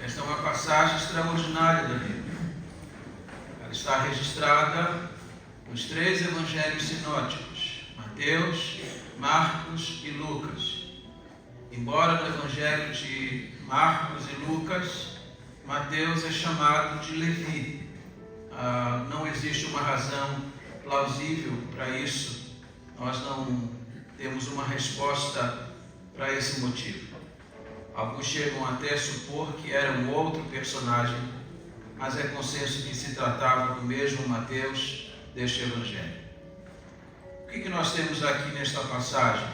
Esta é uma passagem extraordinária da Bíblia. Ela está registrada nos 3 evangelhos sinóticos, Mateus, Marcos e Lucas. Embora no evangelho de Marcos e Lucas, Mateus é chamado de Levi. Não existe uma razão plausível para isso. Nós não temos uma resposta para esse motivo. Alguns chegam até a supor que era um outro personagem, mas é consenso que se tratava do mesmo Mateus deste evangelho. O que nós temos aqui nesta passagem?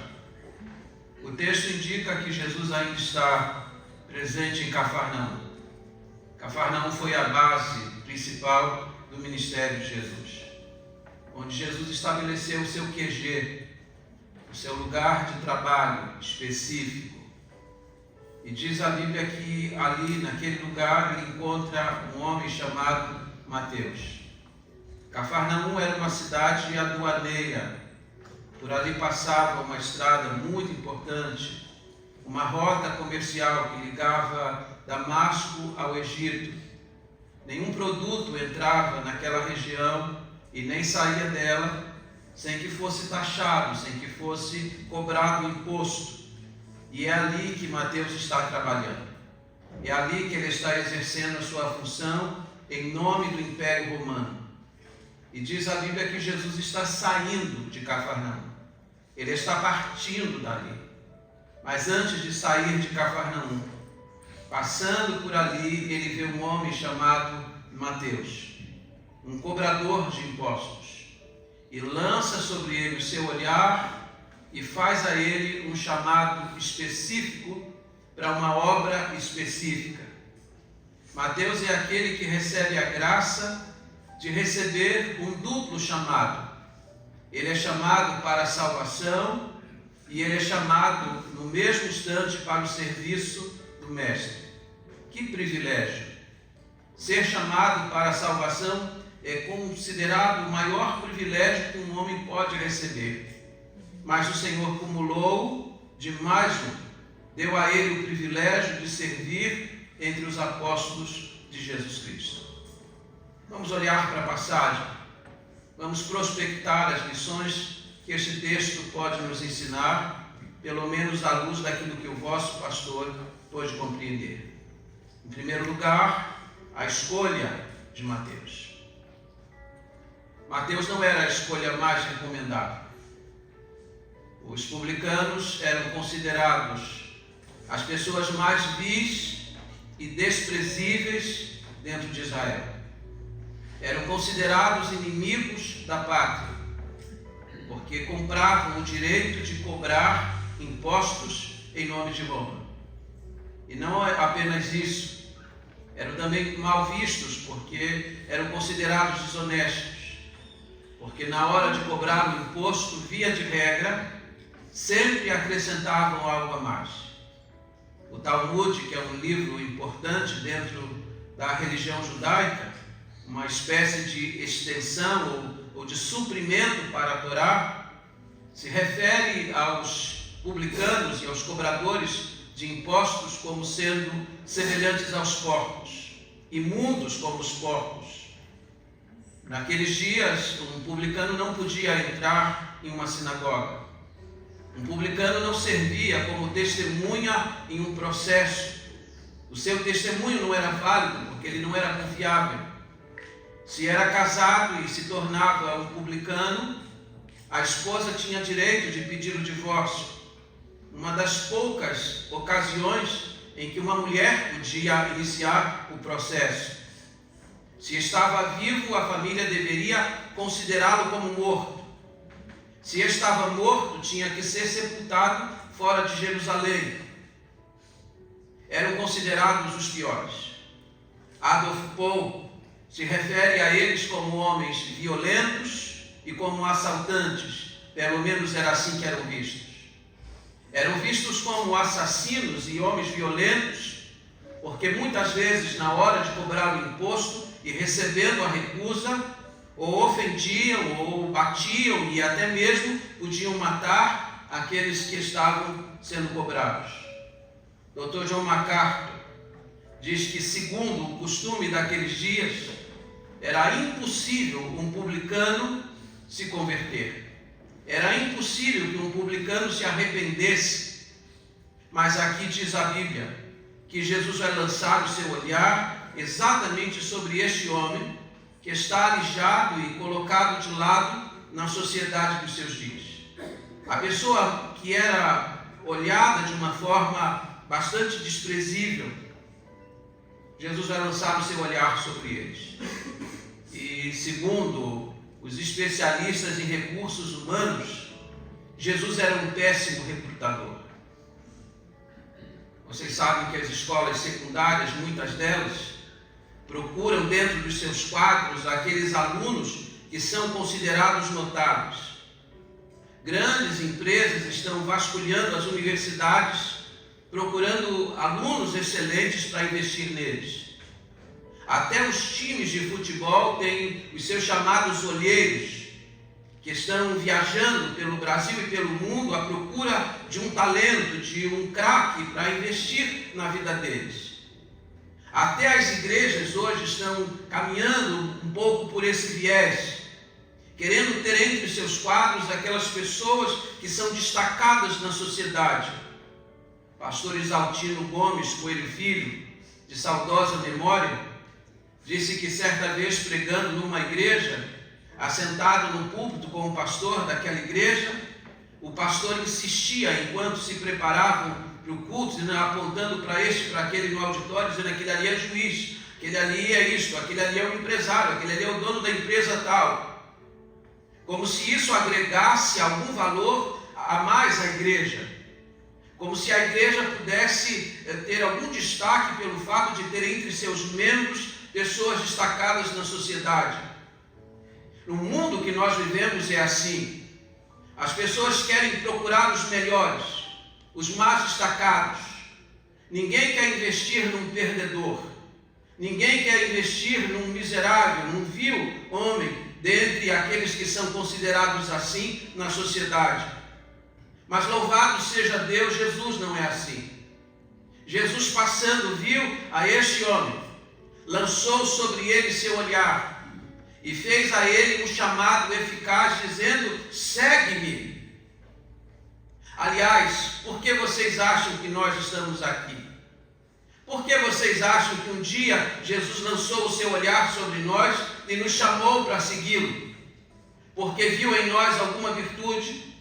O texto indica que Jesus ainda está presente em Cafarnaum. Cafarnaum foi a base principal do ministério de Jesus, onde Jesus estabeleceu o seu QG, o seu lugar de trabalho específico. E diz a Bíblia que ali, naquele lugar, ele encontra um homem chamado Mateus. Cafarnaum era uma cidade aduaneira. Por ali passava uma estrada muito importante, uma rota comercial que ligava Damasco ao Egito. Nenhum produto entrava naquela região e nem saía dela sem que fosse taxado, sem que fosse cobrado imposto. E é ali que Mateus está trabalhando. É ali que ele está exercendo a sua função em nome do Império Romano. E diz a Bíblia que Jesus está saindo de Cafarnaum. Ele está partindo dali. Mas antes de sair de Cafarnaum, passando por ali, ele vê um homem chamado Mateus, um cobrador de impostos, e lança sobre ele o seu olhar e faz a ele um chamado específico para uma obra específica. Mateus é aquele que recebe a graça de receber um duplo chamado. Ele é chamado para a salvação e ele é chamado no mesmo instante para o serviço do Mestre. Que privilégio! Ser chamado para a salvação é considerado o maior privilégio que um homem pode receber. Mas o Senhor cumulou de mais um, deu a ele o privilégio de servir entre os apóstolos de Jesus Cristo. Vamos olhar para a passagem, vamos prospectar as lições que este texto pode nos ensinar, pelo menos à luz daquilo que o vosso pastor pôde compreender. Em primeiro lugar, a escolha de Mateus. Mateus não era a escolha mais recomendada. Os publicanos eram considerados as pessoas mais vis e desprezíveis dentro de Israel. Eram considerados inimigos da pátria, porque compravam o direito de cobrar impostos em nome de Roma. E não apenas isso, eram também mal vistos, porque eram considerados desonestos, porque na hora de cobrar o imposto, via de regra, sempre acrescentavam algo a mais. O Talmud, que é um livro importante dentro da religião judaica, uma espécie de extensão ou de suprimento para a Torá, se refere aos publicanos e aos cobradores de impostos como sendo semelhantes aos porcos, imundos como os porcos. Naqueles dias, um publicano não podia entrar em uma sinagoga. Um publicano não servia como testemunha em um processo. O seu testemunho não era válido, porque ele não era confiável. Se era casado e se tornava um publicano, a esposa tinha direito de pedir o divórcio. Uma das poucas ocasiões em que uma mulher podia iniciar o processo. Se estava vivo, a família deveria considerá-lo como morto. Se estava morto, tinha que ser sepultado fora de Jerusalém. Eram considerados os piores. Adolf Paul se refere a eles como homens violentos e como assaltantes. Pelo menos era assim que eram vistos. Eram vistos como assassinos e homens violentos, porque muitas vezes, na hora de cobrar o imposto e recebendo a recusa, ou ofendiam, ou batiam e até mesmo podiam matar aqueles que estavam sendo cobrados. Dr. John MacArthur diz que, segundo o costume daqueles dias, era impossível um publicano se converter. Era impossível que um publicano se arrependesse. Mas aqui diz a Bíblia que Jesus vai lançar o seu olhar exatamente sobre este homem que está alijado e colocado de lado na sociedade dos seus dias. A pessoa que era olhada de uma forma bastante desprezível, Jesus vai lançar o seu olhar sobre eles. E segundo os especialistas em recursos humanos, Jesus era um péssimo recrutador. Vocês sabem que as escolas secundárias, muitas delas, procuram dentro dos seus quadros aqueles alunos que são considerados notáveis. Grandes empresas estão vasculhando as universidades, procurando alunos excelentes para investir neles. Até os times de futebol têm os seus chamados olheiros, que estão viajando pelo Brasil e pelo mundo à procura de um talento, de um craque para investir na vida deles. Até as igrejas hoje estão caminhando um pouco por esse viés, querendo ter entre os seus quadros aquelas pessoas que são destacadas na sociedade. Pastor Isaltino Gomes Coelho Filho, de saudosa memória, disse que certa vez pregando numa igreja, assentado no púlpito com o pastor daquela igreja, o pastor insistia, enquanto se preparavam para o culto, apontando para este, para aquele no auditório, dizendo: aquele ali é juiz, aquele ali é isto, aquele ali é o empresário, aquele ali é o dono da empresa tal. Como se isso agregasse algum valor a mais à igreja. Como se a igreja pudesse ter algum destaque pelo fato de ter entre seus membros pessoas destacadas na sociedade. No mundo que nós vivemos é assim. As pessoas querem procurar os melhores, os mais destacados. Ninguém quer investir num perdedor. Ninguém quer investir num miserável, num vil homem, dentre aqueles que são considerados assim na sociedade. Mas louvado seja Deus, Jesus não é assim. Jesus, passando, viu a este homem, lançou sobre ele seu olhar e fez a ele um chamado eficaz, dizendo: segue-me. Aliás, por que vocês acham que nós estamos aqui? Por que vocês acham que um dia Jesus lançou o seu olhar sobre nós e nos chamou para segui-lo? Porque viu em nós alguma virtude?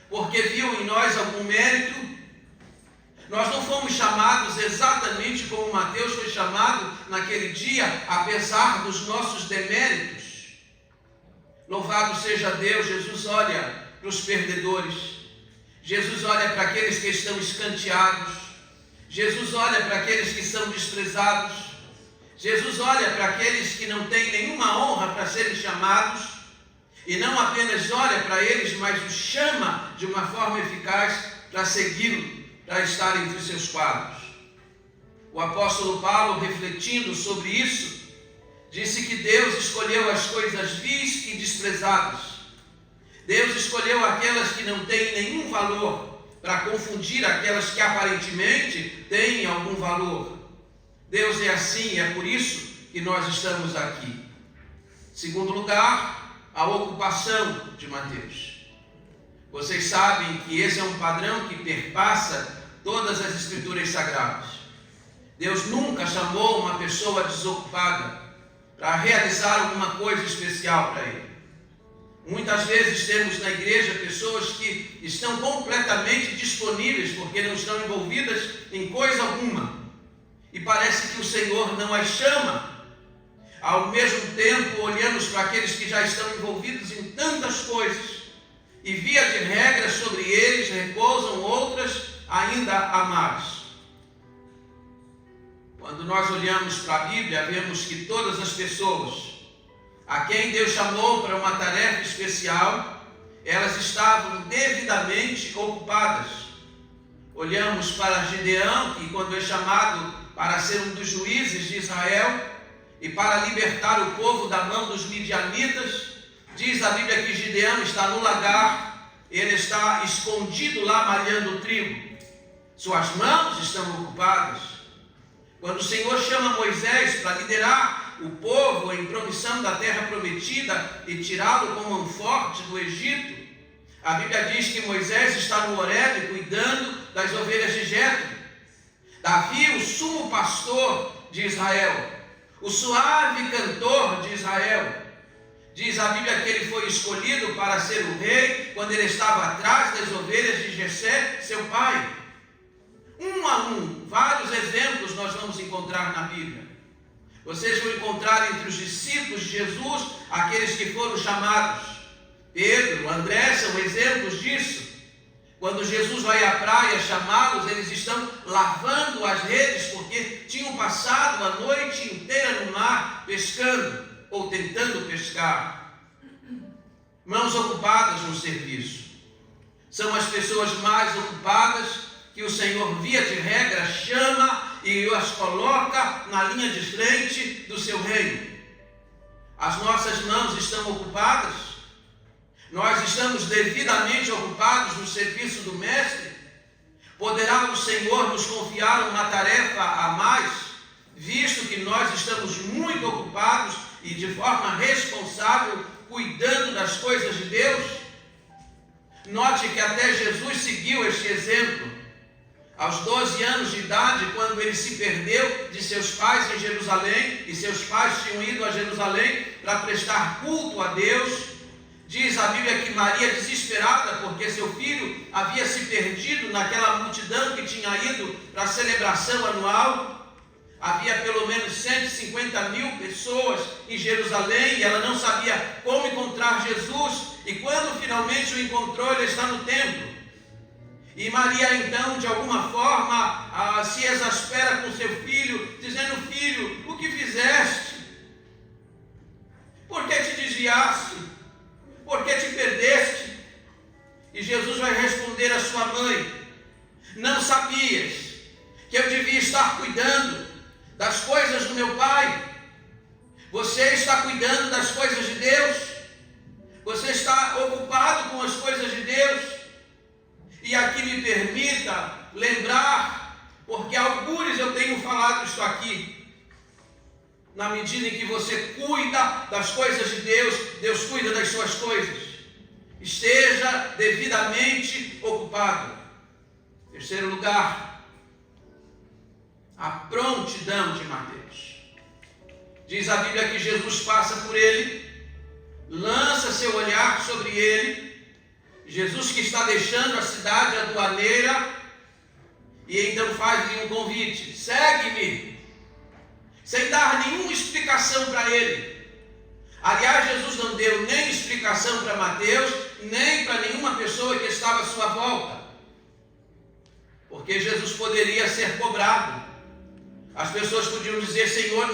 Porque viu em nós algum mérito? Nós não fomos chamados exatamente como Mateus foi chamado naquele dia, apesar dos nossos deméritos. Louvado seja Deus, Jesus olha para os perdedores. Jesus olha para aqueles que estão escanteados. Jesus olha para aqueles que são desprezados. Jesus olha para aqueles que não têm nenhuma honra para serem chamados. E não apenas olha para eles, mas os chama de uma forma eficaz para segui-lo, para estar entre os seus quadros. O apóstolo Paulo, refletindo sobre isso, disse que Deus escolheu as coisas vis e desprezadas. Deus escolheu aquelas que não têm nenhum valor, para confundir aquelas que aparentemente têm algum valor. Deus é assim, e é por isso que nós estamos aqui. Segundo lugar, a ocupação de Mateus. Vocês sabem que esse é um padrão que perpassa todas as escrituras sagradas. Deus nunca chamou uma pessoa desocupada para realizar alguma coisa especial para Ele. Muitas vezes temos na igreja pessoas que estão completamente disponíveis porque não estão envolvidas em coisa alguma. E parece que o Senhor não as chama. Ao mesmo tempo, olhamos para aqueles que já estão envolvidos em tantas coisas. E via de regra sobre eles repousam outras ainda a mais. Quando nós olhamos para a Bíblia, vemos que todas as pessoas a quem Deus chamou para uma tarefa especial, elas estavam devidamente ocupadas. Olhamos para Gideão, que quando é chamado para ser um dos juízes de Israel e para libertar o povo da mão dos midianitas, diz a Bíblia que Gideão está no lagar, ele está escondido lá malhando o trigo. Suas mãos estão ocupadas. Quando o Senhor chama Moisés para liderar o povo em promissão da terra prometida e tirá-lo com mão forte do Egito, a Bíblia diz que Moisés está no Horebe cuidando das ovelhas de Jetro. Davi, o sumo pastor de Israel, o suave cantor de Israel, diz a Bíblia que ele foi escolhido para ser o rei quando ele estava atrás das ovelhas de Jessé, seu pai. Um a um, vários exemplos nós vamos encontrar na Bíblia. Vocês vão encontrar entre os discípulos de Jesus aqueles que foram chamados. Pedro, André são exemplos disso. Quando Jesus vai à praia chamá-los, eles estão lavando as redes porque tinham passado a noite inteira no mar pescando ou tentando pescar. Mãos ocupadas no serviço. São as pessoas mais ocupadas que o Senhor, via de regra, chama e as coloca na linha de frente do seu reino. As nossas mãos estão ocupadas? Nós estamos devidamente ocupados no serviço do Mestre? Poderá o Senhor nos confiar uma tarefa a mais, visto que nós estamos muito ocupados e de forma responsável cuidando das coisas de Deus? Note que até Jesus seguiu este exemplo. Aos 12 anos de idade, quando ele se perdeu de seus pais em Jerusalém, e seus pais tinham ido a Jerusalém para prestar culto a Deus, diz a Bíblia que Maria, desesperada porque seu filho havia se perdido naquela multidão que tinha ido para a celebração anual, havia pelo menos 150 mil pessoas em Jerusalém e ela não sabia como encontrar Jesus, e quando finalmente o encontrou, ele está no templo. E Maria então, de alguma forma, se exaspera com seu filho, dizendo: filho, o que fizeste? Por que te desviaste? Por que te perdeste? E Jesus vai responder à sua mãe: não sabias que eu devia estar cuidando das coisas do meu Pai? Você está cuidando das coisas de Deus? Você está ocupado com as coisas de Deus? E aqui me permita lembrar, porque algures eu tenho falado isso aqui, na medida em que você cuida das coisas de Deus, Deus cuida das suas coisas. Esteja devidamente ocupado. Terceiro lugar, a prontidão de Mateus. Diz a Bíblia que Jesus passa por ele, lança seu olhar sobre ele, Jesus que está deixando a cidade aduaneira, e então faz-lhe um convite: segue-me, sem dar nenhuma explicação para ele. Aliás, Jesus não deu nem explicação para Mateus, nem para nenhuma pessoa que estava à sua volta, porque Jesus poderia ser cobrado. As pessoas podiam dizer: Senhor,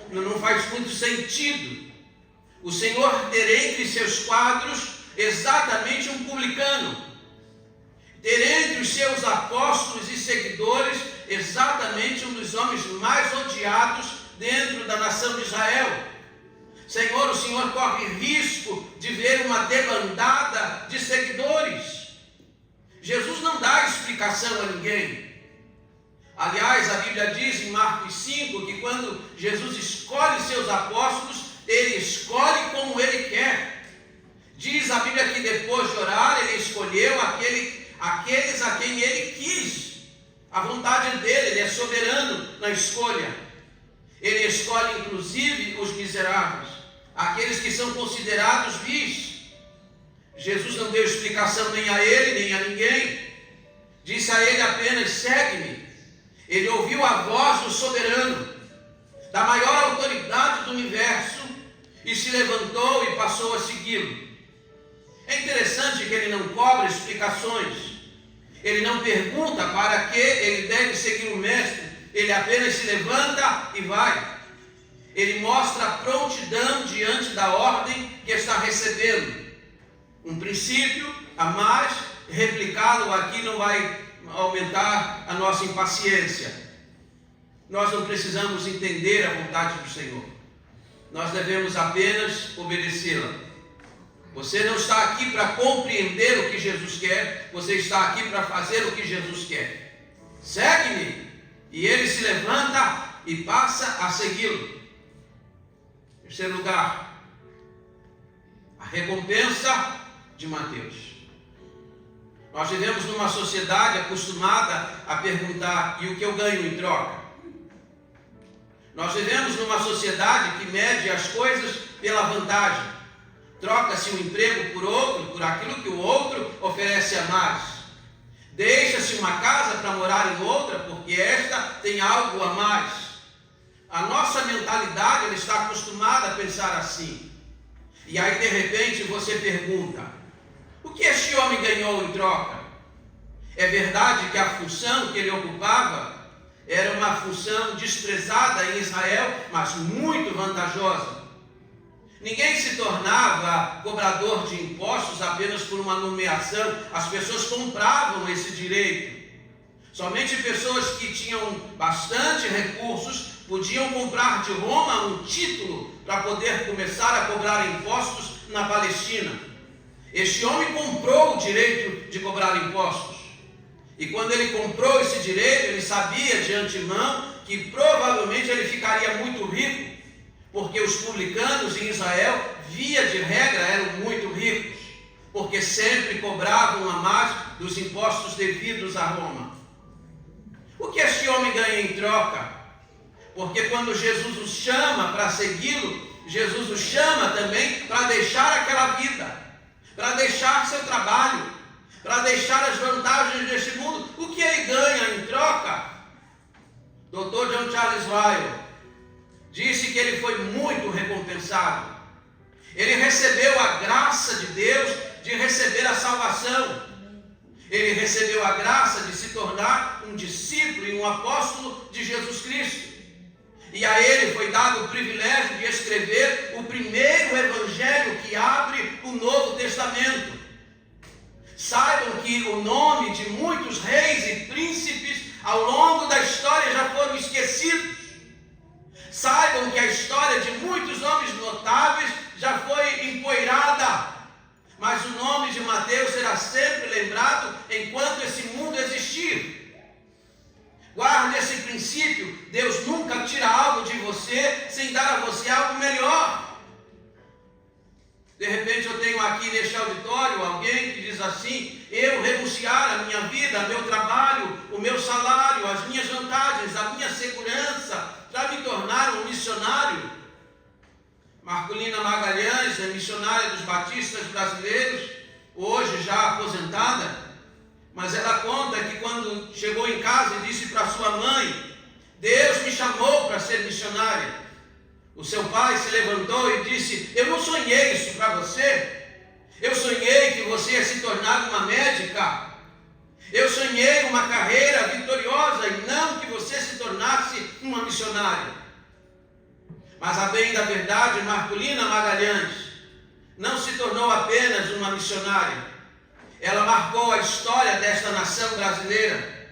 não faz muito sentido o Senhor ter entre seus quadros exatamente um publicano, ter entre os seus apóstolos e seguidores exatamente um dos homens mais odiados dentro da nação de Israel. Senhor, o Senhor corre risco de ver uma debandada de seguidores. Jesus não dá explicação a ninguém. Aliás, a Bíblia diz em Marcos 5 que quando Jesus escolhe seus apóstolos, ele escolhe como ele quer. Diz a Bíblia que depois de orar, ele escolheu aqueles a quem ele quis. A vontade dele, ele é soberano na escolha. Ele escolhe inclusive os miseráveis, aqueles que são considerados vis. Jesus não deu explicação nem a ele, nem a ninguém. Disse a ele apenas: segue-me. Ele ouviu a voz do soberano, da maior autoridade do universo, e se levantou e passou a segui-lo. É interessante que ele não cobra explicações, ele não pergunta para que ele deve seguir o Mestre, ele apenas se levanta e vai. Ele mostra a prontidão diante da ordem que está recebendo. Um princípio a mais, replicá-lo aqui não vai aumentar a nossa impaciência. Nós não precisamos entender a vontade do Senhor, nós devemos apenas obedecê-la. Você não está aqui para compreender o que Jesus quer, você está aqui para fazer o que Jesus quer. Segue-me. E ele se levanta e passa a segui-lo. Em terceiro lugar, a recompensa de Mateus. Nós vivemos numa sociedade acostumada a perguntar: e o que eu ganho em troca? Nós vivemos numa sociedade que mede as coisas pela vantagem. Troca-se um emprego por outro, por aquilo que o outro oferece a mais. Deixa-se uma casa para morar em outra, porque esta tem algo a mais. A nossa mentalidade ela está acostumada a pensar assim. E aí de repente você pergunta: o que este homem ganhou em troca? É verdade que a função que ele ocupava era uma função desprezada em Israel, mas muito vantajosa. Ninguém se tornava cobrador de impostos apenas por uma nomeação. As pessoas compravam esse direito. Somente pessoas que tinham bastante recursos podiam comprar de Roma um título para poder começar a cobrar impostos na Palestina. Este homem comprou o direito de cobrar impostos. E quando ele comprou esse direito, ele sabia de antemão que provavelmente ele ficaria muito rico, porque os publicanos em Israel, via de regra, eram muito ricos, porque sempre cobravam a mais dos impostos devidos a Roma. O que este homem ganha em troca? Porque quando Jesus o chama para segui-lo, Jesus o chama também para deixar aquela vida, para deixar seu trabalho, para deixar as vantagens deste mundo. O que ele ganha em troca? Dr. John Charles Weil disse que ele foi muito recompensado. Ele recebeu a graça de Deus de receber a salvação. Ele recebeu a graça de se tornar um discípulo e um apóstolo de Jesus Cristo. E a ele foi dado o privilégio de escrever o primeiro evangelho que abre o Novo Testamento. Saibam que o nome de muitos reis e príncipes ao longo da história já foram esquecidos. Saibam que a história de muitos homens notáveis já foi empoeirada. Mas o nome de Mateus será sempre lembrado enquanto esse mundo existir. Guarde esse princípio: Deus nunca tira algo de você sem dar a você algo melhor. De repente eu tenho aqui neste auditório alguém que diz assim: eu renunciar a minha vida, meu trabalho, o meu salário, as minhas vantagens, a minha segurança, para me tornar um missionário. Marcolina Magalhães é missionária dos batistas brasileiros, hoje já aposentada, mas ela conta que quando chegou em casa e disse para sua mãe: Deus me chamou para ser missionária. O seu pai se levantou e disse: eu não sonhei isso para você. Eu sonhei que você ia se tornar uma médica. Eu sonhei uma carreira vitoriosa e não que você se tornasse uma missionária. Mas a bem da verdade, Marcolina Magalhães não se tornou apenas uma missionária. Ela marcou a história desta nação brasileira.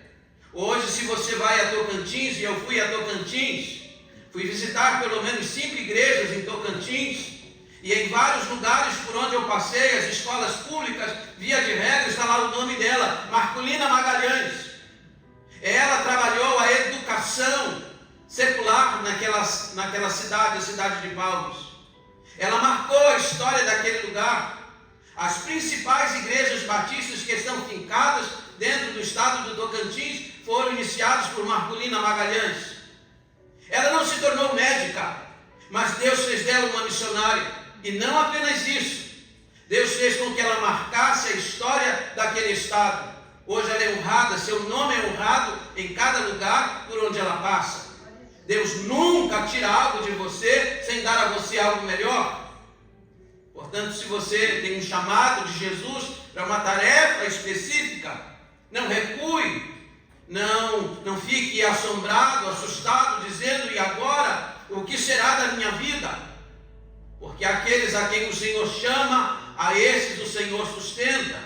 Hoje, se você vai a Tocantins, e eu fui a Tocantins, fui visitar pelo menos 5 igrejas em Tocantins, e em vários lugares por onde eu passei, as escolas públicas, via de regra, está lá o nome dela, Marcolina Magalhães. Ela trabalhou a educação secular naquela cidade, a cidade de Palmas. Ela marcou a história daquele lugar. As principais igrejas batistas que estão fincadas dentro do estado do Tocantins foram iniciadas por Marcolina Magalhães. Ela não se tornou médica, mas Deus fez dela uma missionária. E não apenas isso, Deus fez com que ela marcasse a história daquele estado. Hoje ela é honrada, seu nome é honrado em cada lugar por onde ela passa. Deus nunca tira algo de você sem dar a você algo melhor. Portanto, se você tem um chamado de Jesus para uma tarefa específica, não recue. Não fique assombrado, assustado, dizendo: e agora? O que será da minha vida? Porque aqueles a quem o Senhor chama, a esses o Senhor sustenta.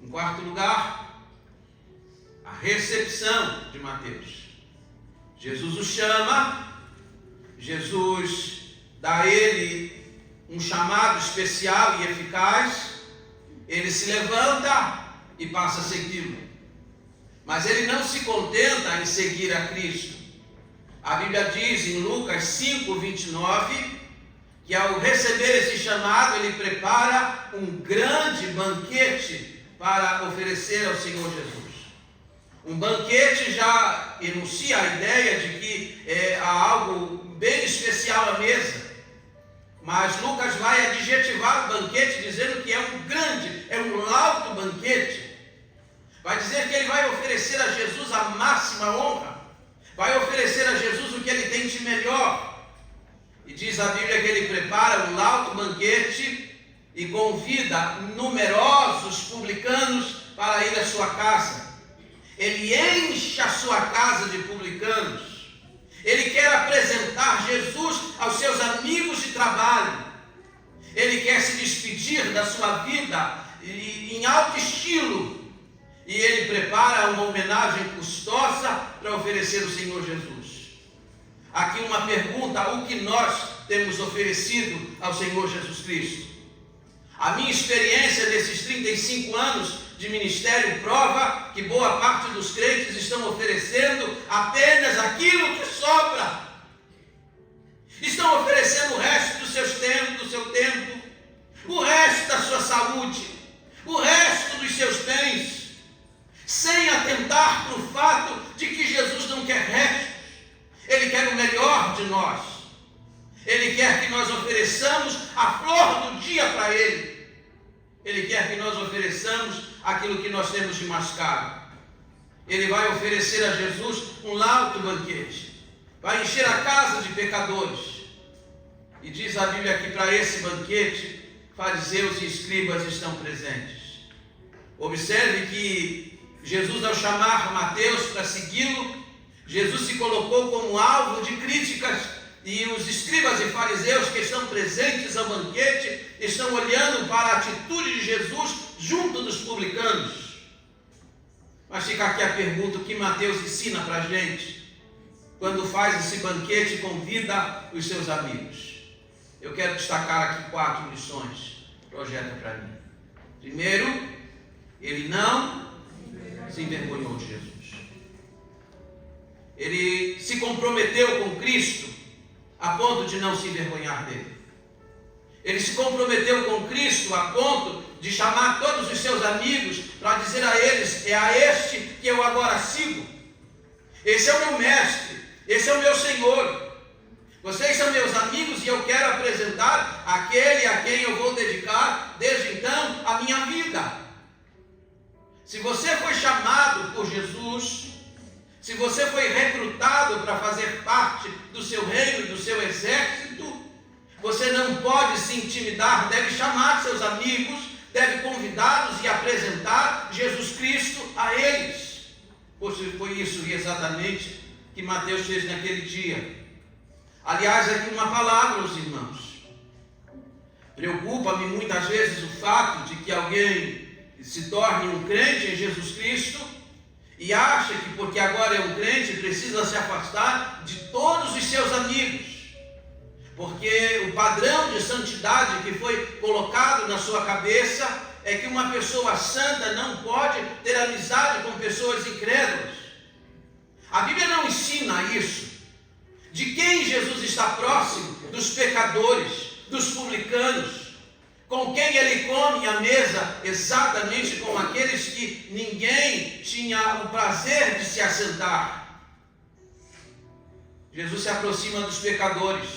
Em quarto lugar, a recepção de Mateus. Jesus o chama, Jesus dá a ele um chamado especial e eficaz, ele se levanta e passa a segui-lo. Mas ele não se contenta em seguir a Cristo. A Bíblia diz em Lucas 5:29, que ao receber esse chamado, ele prepara um grande banquete para oferecer ao Senhor Jesus. Um banquete já enuncia a ideia de que há algo bem especial à mesa. Mas Lucas vai adjetivar o banquete dizendo que é um grande, é um alto banquete. Vai dizer que ele vai oferecer a Jesus a máxima honra. Vai oferecer a Jesus o que ele tem de melhor. E diz a Bíblia que ele prepara um alto banquete e convida numerosos publicanos para ir à sua casa. Ele enche a sua casa de publicanos. Ele quer apresentar Jesus aos seus amigos de trabalho. Ele quer se despedir da sua vida em alto estilo. E ele prepara uma homenagem custosa para oferecer ao Senhor Jesus. Aqui uma pergunta: o que nós temos oferecido ao Senhor Jesus Cristo? A minha experiência desses 35 anos de ministério prova que boa parte dos crentes estão oferecendo apenas aquilo que sobra. Estão oferecendo o resto do seu tempo, o resto da sua saúde, o resto dos seus bens, sem atentar para o fato de que Jesus não quer restos. Ele quer o melhor de nós. Ele quer que nós ofereçamos a flor do dia para Ele. Ele quer que nós ofereçamos aquilo que nós temos de mais caro. Ele vai oferecer a Jesus um alto banquete. Vai encher a casa de pecadores. E diz a Bíblia que para esse banquete, fariseus e escribas estão presentes. Observe que Jesus, ao chamar Mateus para segui-lo, Jesus se colocou como alvo de críticas. E os escribas e fariseus que estão presentes ao banquete estão olhando para a atitude de Jesus junto dos publicanos. Mas fica aqui a pergunta: o que Mateus ensina para a gente quando faz esse banquete e convida os seus amigos? Eu quero destacar aqui 4 lições. Projeta para mim. Primeiro, ele não se envergonhou de Jesus. Ele se comprometeu com Cristo a ponto de não se envergonhar dele. Ele se comprometeu com Cristo a ponto de chamar todos os seus amigos para dizer a eles: é a este que eu agora sigo. Esse é o meu mestre, esse é o meu Senhor. Vocês são meus amigos e eu quero apresentar aquele a quem eu vou dedicar desde então a minha vida. Se você foi chamado por Jesus, se você foi recrutado para fazer parte do seu reino, do seu exército, você não pode se intimidar, deve chamar seus amigos, deve convidá-los e apresentar Jesus Cristo a eles. Pois foi isso exatamente que Mateus fez naquele dia. Aliás, aqui uma palavra aos irmãos. Preocupa-me muitas vezes o fato de que alguém se torne um crente em Jesus Cristo e acha que porque agora é um crente precisa se afastar de todos os seus amigos, porque o padrão de santidade que foi colocado na sua cabeça é que uma pessoa santa não pode ter amizade com pessoas incrédulas. A Bíblia não ensina isso. De quem Jesus está próximo? Dos pecadores, dos publicanos, com quem ele come à mesa, exatamente com aqueles que ninguém tinha o prazer de se assentar. Jesus se aproxima dos pecadores,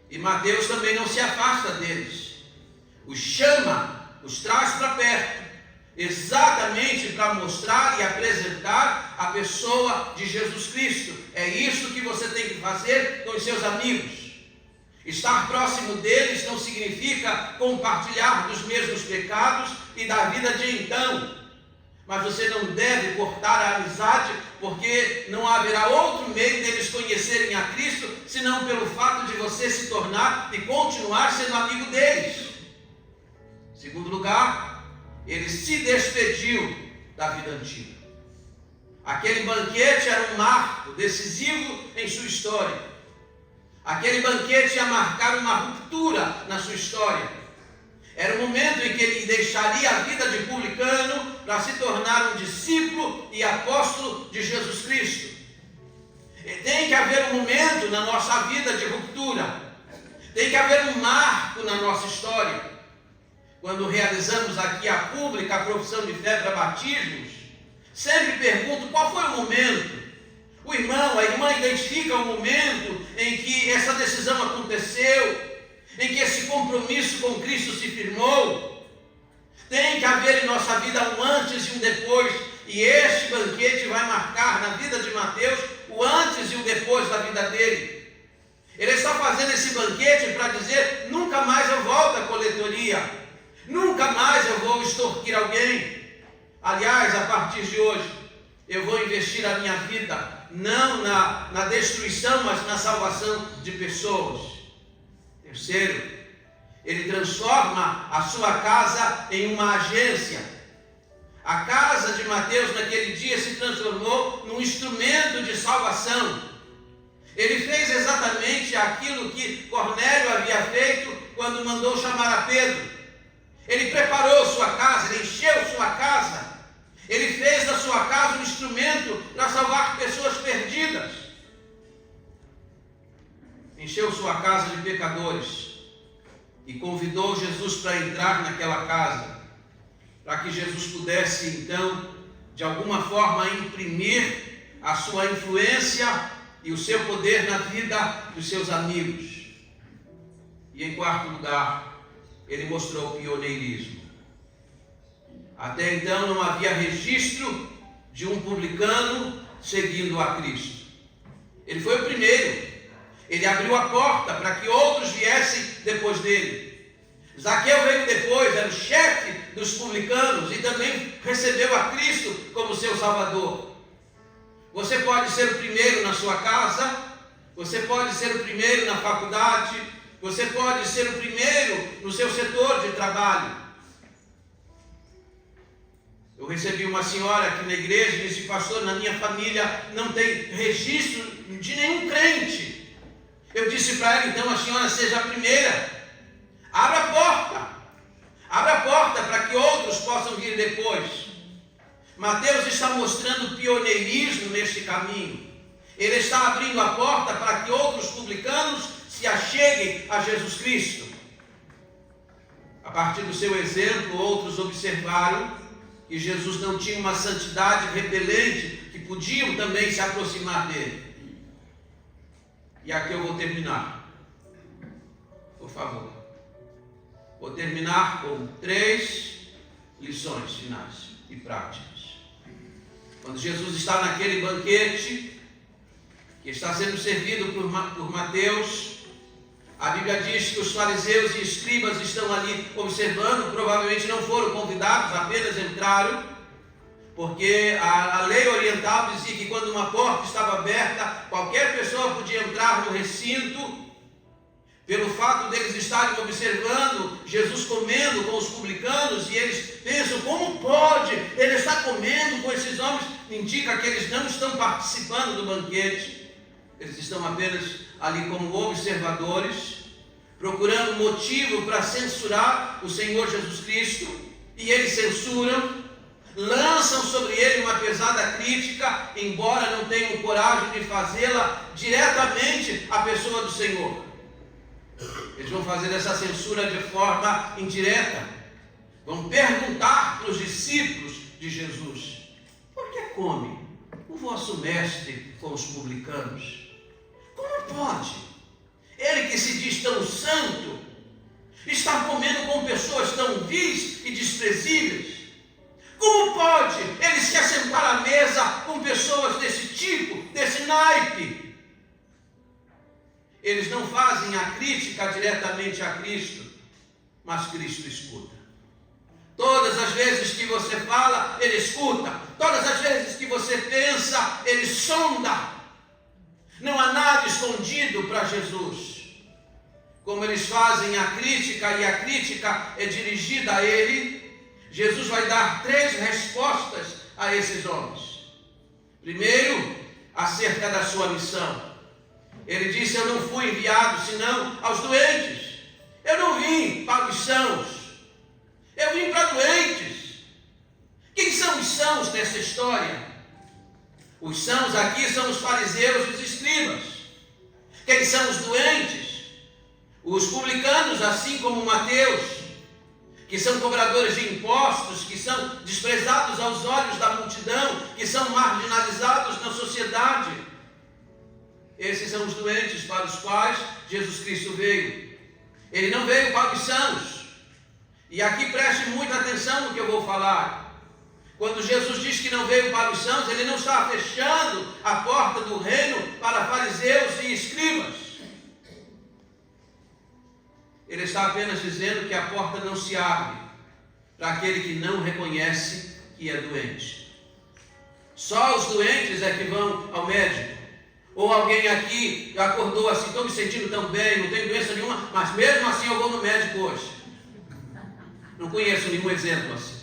e Mateus também não se afasta deles. Os chama, os traz para perto, exatamente para mostrar e apresentar a pessoa de Jesus Cristo. É isso que você tem que fazer com os seus amigos. Estar próximo deles não significa compartilhar dos mesmos pecados e da vida de então. Mas você não deve cortar a amizade, porque não haverá outro meio deles conhecerem a Cristo, senão pelo fato de você se tornar e continuar sendo amigo deles. Segundo lugar, ele se despediu da vida antiga. Aquele banquete era um marco decisivo em sua história. Aquele banquete ia marcar uma ruptura na sua história. Era o momento em que ele deixaria a vida de publicano para se tornar um discípulo e apóstolo de Jesus Cristo. Tem que haver um momento na nossa vida de ruptura. Tem que haver um marco na nossa história. Quando realizamos aqui a pública a profissão de fé para batismos, sempre pergunto qual foi o momento. O irmão, a irmã identifica o momento em que essa decisão aconteceu, em que esse compromisso com Cristo se firmou. Tem que haver em nossa vida um antes e um depois, e este banquete vai marcar na vida de Mateus o antes e o depois da vida dele. Ele está fazendo esse banquete para dizer: nunca mais eu volto à coletoria, nunca mais eu vou extorquir alguém. Aliás, a partir de hoje, eu vou investir a minha vida não na destruição, mas na salvação de pessoas. Terceiro, ele transforma a sua casa em uma agência. A casa de Mateus naquele dia se transformou num instrumento de salvação. Ele fez exatamente aquilo que Cornélio havia feito quando mandou chamar a Pedro. Ele preparou sua casa, ele encheu sua casa. Ele fez da sua casa um instrumento para salvar pessoas perdidas. Encheu sua casa de pecadores e convidou Jesus para entrar naquela casa, para que Jesus pudesse então, de alguma forma, imprimir a sua influência e o seu poder na vida dos seus amigos. E em quarto lugar, ele mostrou o pioneirismo. Até então não havia registro de um publicano seguindo a Cristo. Ele foi o primeiro. Ele abriu a porta para que outros viessem depois dele. Zaqueu veio depois, era o chefe dos publicanos e também recebeu a Cristo como seu Salvador. Você pode ser o primeiro na sua casa, você pode ser o primeiro na faculdade, você pode ser o primeiro no seu setor de trabalho. Eu recebi uma senhora aqui na igreja e disse: pastor, na minha família não tem registro de nenhum crente. Eu disse para ela: então a senhora seja a primeira. Abra a porta para que outros possam vir depois. Mateus está mostrando pioneirismo neste caminho. Ele está abrindo a porta para que outros publicanos se acheguem a Jesus Cristo. A partir do seu exemplo, outros observaram que Jesus não tinha uma santidade repelente, que podiam também se aproximar dele. E aqui eu vou terminar. Por favor. Vou terminar com 3 lições finais e práticas. Quando Jesus está naquele banquete, que está sendo servido por Mateus, a Bíblia diz que os fariseus e escribas estão ali observando, provavelmente não foram convidados, apenas entraram, porque a lei oriental dizia que quando uma porta estava aberta, qualquer pessoa podia entrar no recinto. Pelo fato deles estarem observando Jesus comendo com os publicanos, e eles pensam: como pode? Ele está comendo com esses homens. Indica que eles não estão participando do banquete. Eles estão apenas ali como observadores, procurando motivo para censurar o Senhor Jesus Cristo. E eles censuram, lançam sobre ele uma pesada crítica, embora não tenham coragem de fazê-la diretamente à pessoa do Senhor. Eles vão fazer essa censura de forma indireta. Vão perguntar para os discípulos de Jesus: por que come o vosso mestre com os publicanos? Como pode? Ele que se diz tão santo, está comendo com pessoas tão vis e desprezíveis? Como pode ele se assentar à mesa com pessoas desse tipo, desse naipe? Eles não fazem a crítica diretamente a Cristo, mas Cristo escuta. Todas as vezes que você fala, Ele escuta. Todas as vezes que você pensa, Ele sonda. Não há nada escondido para Jesus. Como eles fazem a crítica, e a crítica é dirigida a Ele, Jesus vai dar 3 respostas a esses homens. Primeiro, acerca da sua missão. Ele disse: eu não fui enviado senão aos doentes. Eu não vim para os sãos, eu vim para doentes. Quem são os sãos nessa história? Os sãos aqui são os fariseus e os escribas. Quem são os doentes? Os publicanos, assim como Mateus, que são cobradores de impostos, que são desprezados aos olhos da multidão, que são marginalizados na sociedade. Esses são os doentes para os quais Jesus Cristo veio. Ele não veio para os sãos. E aqui preste muita atenção no que eu vou falar. Quando Jesus diz que não veio para os sãos, ele não está fechando a porta do reino para fariseus e escribas. Ele está apenas dizendo que a porta não se abre para aquele que não reconhece que é doente. Só os doentes é que vão ao médico. Ou alguém aqui acordou assim, estou me sentindo tão bem, não tenho doença nenhuma, mas mesmo assim eu vou no médico hoje. Não conheço nenhum exemplo assim.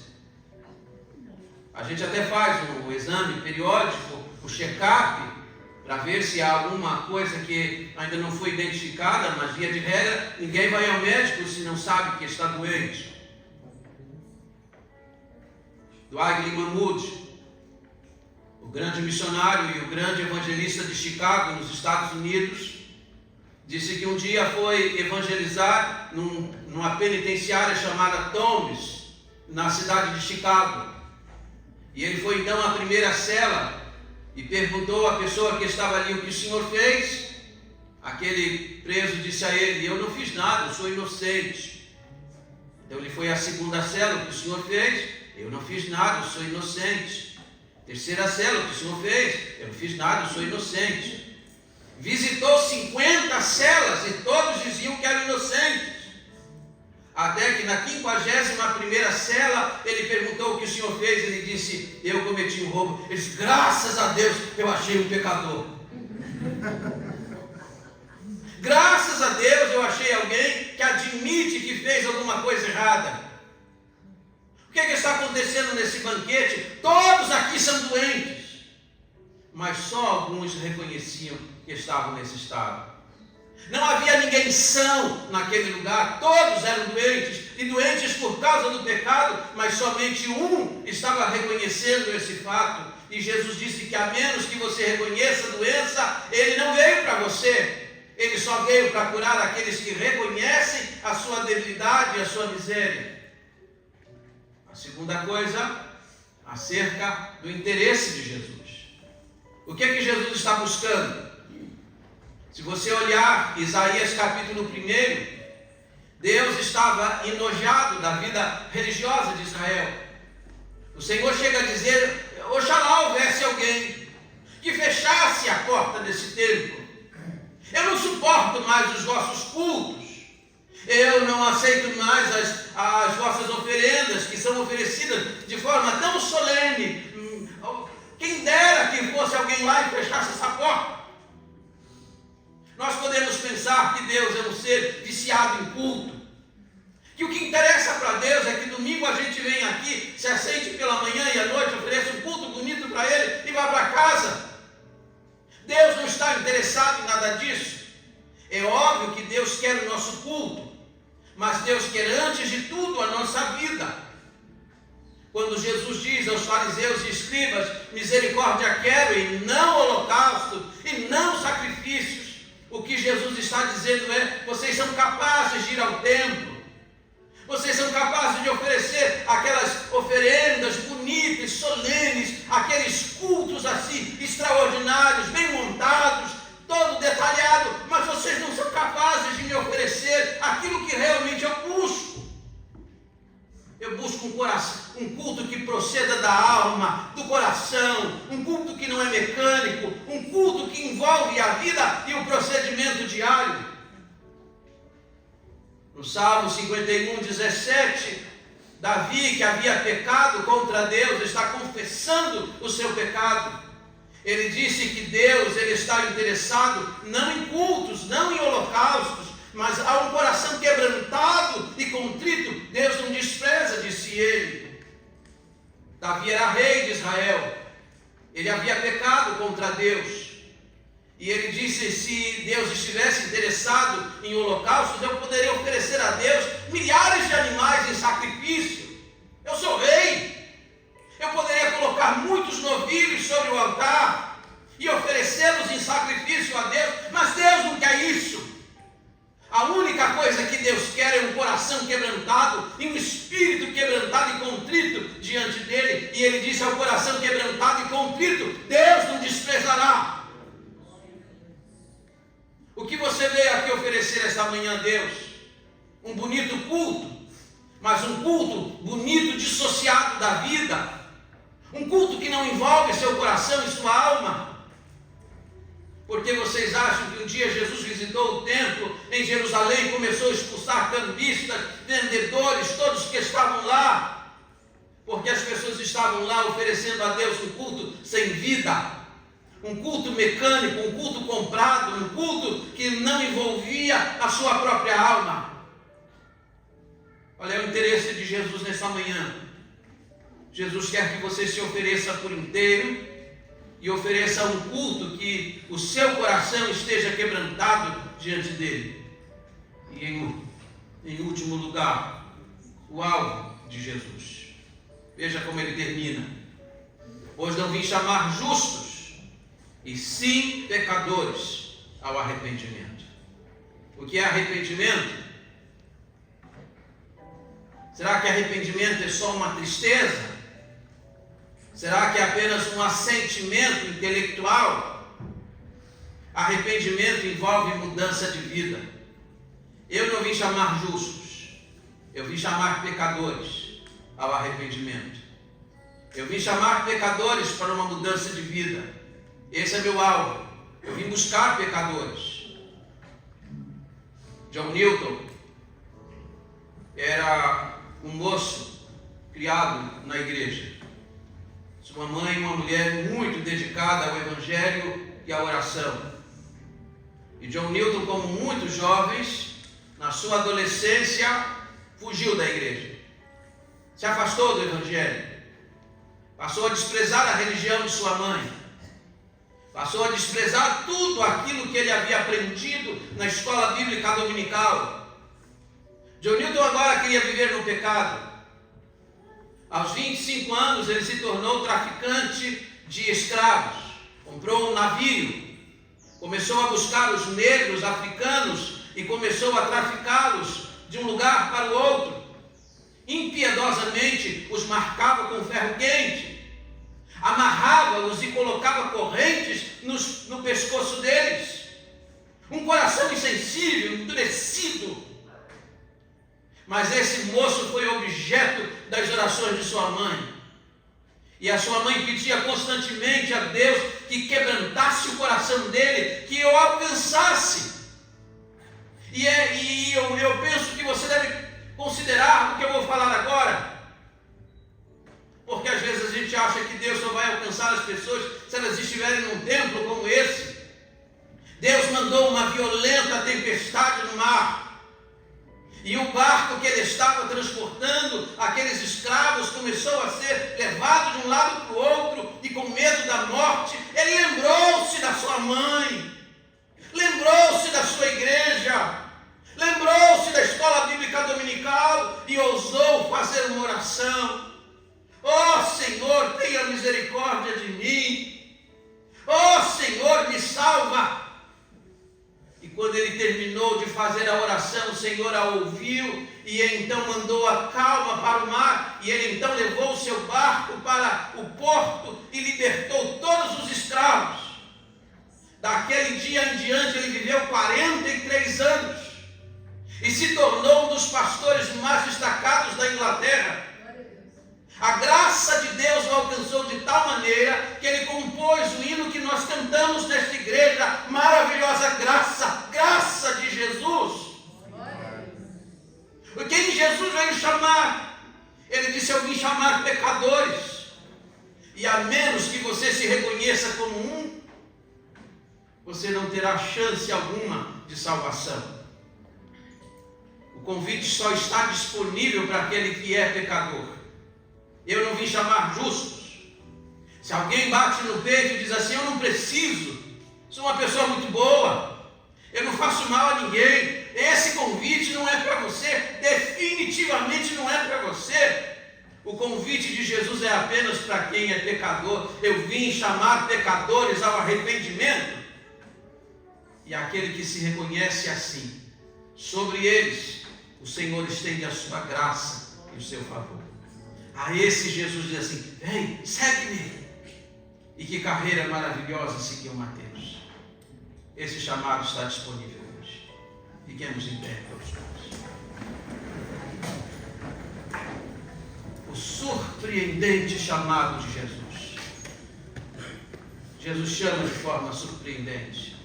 A gente até faz um exame periódico, o check-up, para ver se há alguma coisa que ainda não foi identificada, mas via de regra, ninguém vai ao médico se não sabe que está doente. Dwight Lyman Moody, o grande missionário e o grande evangelista de Chicago, nos Estados Unidos, disse que um dia foi evangelizar numa penitenciária chamada Tombs, na cidade de Chicago. E ele foi então à primeira cela e perguntou à pessoa que estava ali o que o senhor fez. Aquele preso disse a ele: eu não fiz nada, eu sou inocente. Então ele foi à segunda cela: o que o senhor fez? Eu não fiz nada, eu sou inocente. Terceira cela: o que o senhor fez? Eu não fiz nada, eu sou inocente. Visitou 50 celas e todos diziam que eram inocentes. Até que na 51ª cela, ele perguntou o que o senhor fez. Ele disse: eu cometi um roubo. Ele disse: graças a Deus, eu achei um pecador. Graças a Deus, eu achei alguém que admite que fez alguma coisa errada. O que está acontecendo nesse banquete? Todos aqui são doentes, mas só alguns reconheciam que estavam nesse estado. Não havia ninguém são naquele lugar, todos eram doentes, e doentes por causa do pecado, mas somente um estava reconhecendo esse fato. E Jesus disse que a menos que você reconheça a doença, ele não veio para você, ele só veio para curar aqueles que reconhecem a sua debilidade e a sua miséria. A segunda coisa, acerca do interesse de Jesus. O que é que Jesus está buscando? Se você olhar Isaías capítulo 1, Deus estava enojado da vida religiosa de Israel. O Senhor chega a dizer: oxalá houvesse alguém que fechasse a porta desse templo. Eu não suporto mais os vossos cultos. Eu não aceito mais as vossas oferendas que são oferecidas de forma tão solene. Quem dera que fosse alguém lá e fechasse essa porta. Nós podemos pensar que Deus é um ser viciado em culto, que o que interessa para Deus é que domingo a gente vem aqui, se assente pela manhã e à noite, ofereça um culto bonito para Ele e vá para casa. Deus não está interessado em nada disso. É óbvio que Deus quer o nosso culto, mas Deus quer antes de tudo a nossa vida. Quando Jesus diz aos fariseus e escribas: misericórdia quero e não holocausto e não sacrifícios, o que Jesus está dizendo é: vocês são capazes de ir ao templo, vocês são capazes de oferecer aquelas oferendas bonitas, solenes, aqueles cultos assim, extraordinários, bem montados, todo detalhado, mas vocês não são capazes de me oferecer aquilo que realmente eu busco. Eu busco um culto que proceda da alma, do coração, um culto que não é mecânico, um culto que envolve a vida e o procedimento diário. No Salmo 51:17, Davi, que havia pecado contra Deus, está confessando o seu pecado. Ele disse que Deus ele está interessado não em cultos, não em holocaustos, mas há um coração quebrantado e contrito, Deus não despreza, disse ele. Davi era rei de Israel, ele havia pecado contra Deus, e ele disse: se Deus estivesse interessado em holocaustos, eu poderia oferecer a Deus milhares de animais em sacrifício. Eu sou rei, eu poderia colocar muitos novilhos sobre o altar, e oferecê-los em sacrifício a Deus, mas Deus não quer isso. A única coisa que Deus quer é um coração quebrantado e um espírito quebrantado e contrito diante dele. E ele diz: ao coração quebrantado e contrito, Deus não desprezará. O que você veio aqui oferecer esta manhã a Deus? Um bonito culto, mas um culto bonito dissociado da vida. Um culto que não envolve seu coração e sua alma. Porque vocês acham que um dia Jesus visitou o templo em Jerusalém e começou a expulsar cambistas, vendedores, todos que estavam lá? Porque as pessoas estavam lá oferecendo a Deus um culto sem vida, um culto mecânico, um culto comprado, um culto que não envolvia a sua própria alma. Qual é o interesse de Jesus nessa manhã? Jesus quer que você se ofereça por inteiro e ofereça um culto que o seu coração esteja quebrantado diante dele. E em último lugar, o alvo de Jesus. Veja como ele termina: pois não vim chamar justos, e sim pecadores ao arrependimento. O que é arrependimento? Será que arrependimento é só uma tristeza? Será que é apenas um assentimento intelectual? Arrependimento envolve mudança de vida. Eu não vim chamar justos, eu vim chamar pecadores ao arrependimento. Eu vim chamar pecadores para uma mudança de vida. Esse é meu alvo. Eu vim buscar pecadores. John Newton era um moço criado na igreja. Sua mãe, uma mulher muito dedicada ao Evangelho e à oração. E John Newton, como muitos jovens, na sua adolescência, fugiu da igreja. Se afastou do Evangelho. Passou a desprezar a religião de sua mãe. Passou a desprezar tudo aquilo que ele havia aprendido na escola bíblica dominical. John Newton agora queria viver no pecado. Aos 25 anos ele se tornou traficante de escravos. Comprou um navio, começou a buscar os negros africanos e começou a traficá-los de um lugar para o outro. Impiedosamente os marcava com ferro quente, amarrava-os e colocava correntes no pescoço deles. Um coração insensível, endurecido. Mas esse moço foi objeto das orações de sua mãe. E a sua mãe pedia constantemente a Deus que quebrantasse o coração dele, que o alcançasse. E eu penso que você deve considerar o que eu vou falar agora. Porque às vezes a gente acha que Deus só vai alcançar as pessoas se elas estiverem num templo como esse. Deus mandou uma violenta tempestade no mar. E o barco que ele estava transportando aqueles escravos começou a ser levado de um lado para o outro, e com medo da morte, ele lembrou-se da sua mãe, lembrou-se da sua igreja, lembrou-se da escola bíblica dominical e ousou fazer uma oração: ó Senhor, tenha misericórdia de mim, ó Senhor, me salva. E quando ele terminou de fazer a oração, o Senhor a ouviu e então mandou a calma para o mar, e ele então levou o seu barco para o porto e libertou todos os escravos. Daquele dia em diante ele viveu 43 anos e se tornou um dos pastores mais destacados da Inglaterra. A graça de Deus o alcançou de tal maneira que ele compôs o hino que nós cantamos nesta igreja: maravilhosa graça, graça de Jesus. Quem Jesus veio chamar? Ele disse: eu vim chamar pecadores. E a menos que você se reconheça como um, você não terá chance alguma de salvação. O convite só está disponível para aquele que é pecador. Eu não vim chamar justos. Se alguém bate no peito e diz assim: eu não preciso, sou uma pessoa muito boa, eu não faço mal a ninguém, esse convite não é para você, definitivamente não é para você. O convite de Jesus é apenas para quem é pecador. Eu vim chamar pecadores ao arrependimento. E aquele que se reconhece assim, sobre eles, o Senhor estende a sua graça e o seu favor. A esse Jesus diz assim: vem, segue-me. E que carreira maravilhosa seguiu Mateus. Esse chamado está disponível hoje. Fiquemos em pé todos nós. O surpreendente chamado de Jesus. Jesus chama de forma surpreendente.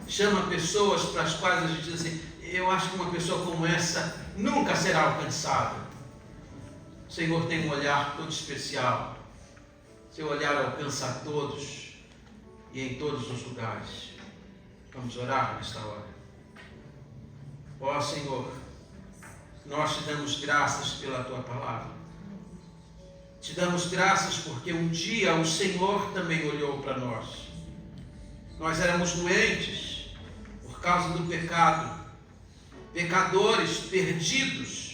Chama pessoas para as quais a gente diz assim: eu acho que uma pessoa como essa nunca será alcançada. O Senhor tem um olhar todo especial. Seu olhar alcança a todos e em todos os lugares. Vamos orar nesta hora. Ó Senhor, nós te damos graças pela Tua palavra. Te damos graças porque um dia o Senhor também olhou para nós. Nós éramos doentes por causa do pecado, pecadores perdidos,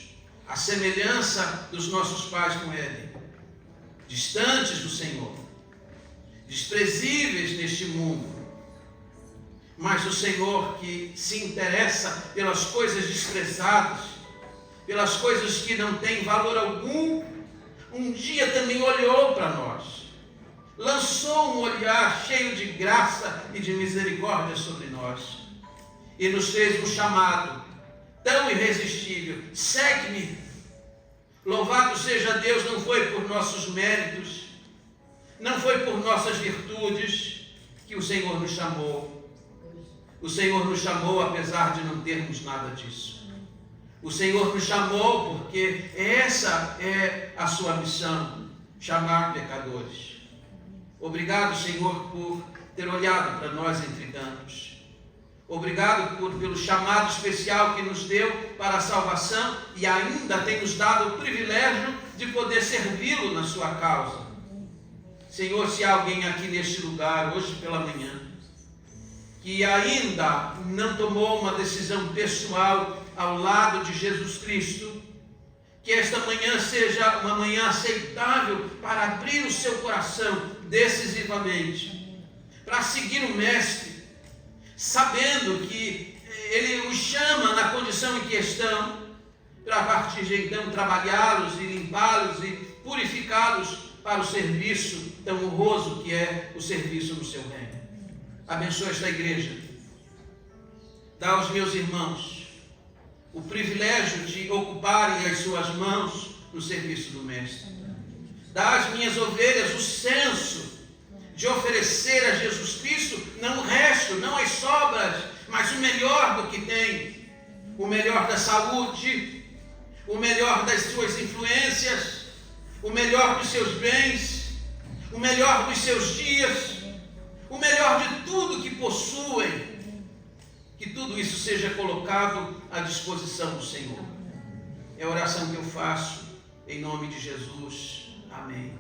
à semelhança dos nossos pais com Ele, distantes do Senhor, desprezíveis neste mundo. Mas o Senhor, que se interessa pelas coisas desprezadas, pelas coisas que não têm valor algum, um dia também olhou para nós, lançou um olhar cheio de graça e de misericórdia sobre nós, e nos fez um chamado tão irresistível: segue-me. Louvado seja Deus, não foi por nossos méritos, não foi por nossas virtudes que o Senhor nos chamou. O Senhor nos chamou apesar de não termos nada disso. O Senhor nos chamou porque essa é a sua missão, chamar pecadores. Obrigado, Senhor, por ter olhado para nós entre tantos. Obrigado pelo chamado especial que nos deu para a salvação e ainda tem nos dado o privilégio de poder servi-lo na sua causa. Senhor, se há alguém aqui neste lugar, hoje pela manhã, que ainda não tomou uma decisão pessoal ao lado de Jesus Cristo, que esta manhã seja uma manhã aceitável para abrir o seu coração decisivamente, para seguir o Mestre, sabendo que Ele os chama na condição em que estão, para a partir de então trabalhá-los e limpá-los e purificá-los para o serviço tão honroso que é o serviço no seu reino. Abençoa esta igreja. Dá aos meus irmãos o privilégio de ocuparem as suas mãos no serviço do Mestre. Dá às minhas ovelhas o senso de oferecer a Jesus Cristo não o resto, não as sobras, mas o melhor do que tem, o melhor da saúde, o melhor das suas influências, o melhor dos seus bens, o melhor dos seus dias, o melhor de tudo que possuem. Que tudo isso seja colocado à disposição do Senhor. É a oração que eu faço em nome de Jesus. Amém.